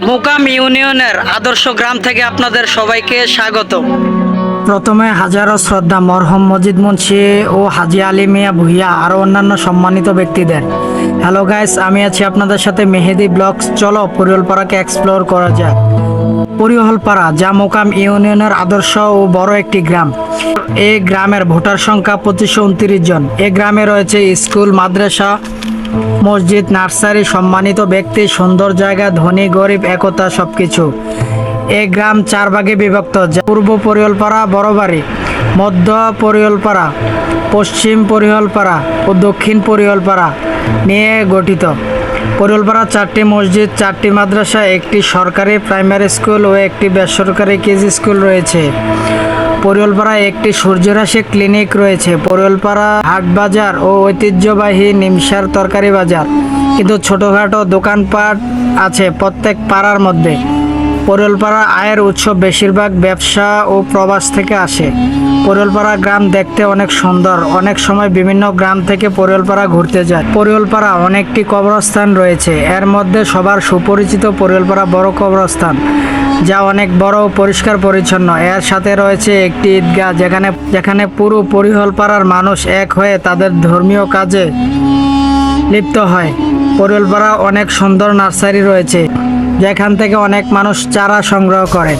মোকাম ইউনিয়নের আদর্শ গ্রাম থেকে আপনাদের সবাইকে স্বাগত। প্রথমে হাজারো শ্রদ্ধা মরহম মজিদ মুন্সি ও হাজি আলী মিয়া ভুইয়া আরও অন্যান্য সম্মানিত ব্যক্তিদের। হ্যালো গাইস, আমি আছি আপনাদের সাথে মেহেদি ব্লগস। চলো পরিয়লপাড়াকে এক্সপ্লোর করা যাক। পরিয়লপাড়া যা মোকাম ইউনিয়নের আদর্শ ও বড় একটি গ্রাম। এই গ্রামের ভোটার সংখ্যা 2529 জন। এ গ্রামে রয়েছে স্কুল, মাদ্রাসা, মসজিদ, নার্সারি, সম্মানিত ব্যক্তি, সুন্দর জায়গা, ধনী গরিব একতা সবকিছু। এই গ্রাম 4 ভাগে বিভক্ত, যা পূর্ব পরিয়লপাড়া, বড়বাড়ি, মধ্য পরিয়লপাড়া, পশ্চিম পরিয়লপাড়া ও দক্ষিণ পরিয়লপাড়া নিয়ে গঠিত। পরিয়লপাড়া 4টি মসজিদ, 4টি মাদ্রাসা, একটি সরকারি প্রাইমারি স্কুল ও একটি বেসরকারি কেজি স্কুল রয়েছে। পরিয়লপাড়ায় একটি সূর্যরাশি ক্লিনিক রয়েছে। পরিয়লপাড়া হাট বাজার ও ঐতিহ্যবাহী নিমসার তরকারি বাজার, কিন্তু ছোটোখাটো দোকানপাট আছে প্রত্যেক পাড়ার মধ্যে। পরিয়লপাড়া আয়ের উৎস বেশিরভাগ ব্যবসা ও প্রবাস থেকে আসে। পরিয়লপাড়া গ্রাম দেখতে অনেক সুন্দর। অনেক সময় বিভিন্ন গ্রাম থেকে পরিয়লপাড়া ঘুরতে যায়। পরিয়লপাড়া অনেকটি কবরস্থান রয়েছে। এর মধ্যে সবার সুপরিচিত পরিয়লপাড়া বড় কবরস্থান, যা অনেক বড় ও পরিষ্কার পরিচ্ছন্ন। এর সাথে রয়েছে একটি ঈদগাহ, যেখানে পুরো পরিয়লপাড়ার মানুষ এক হয়ে তাদের ধর্মীয় কাজে লিপ্ত হয়। পরিয়লপাড়া অনেক সুন্দর নার্সারি রয়েছে, যেখান থেকে অনেক মানুষ চারা সংগ্রহ করে।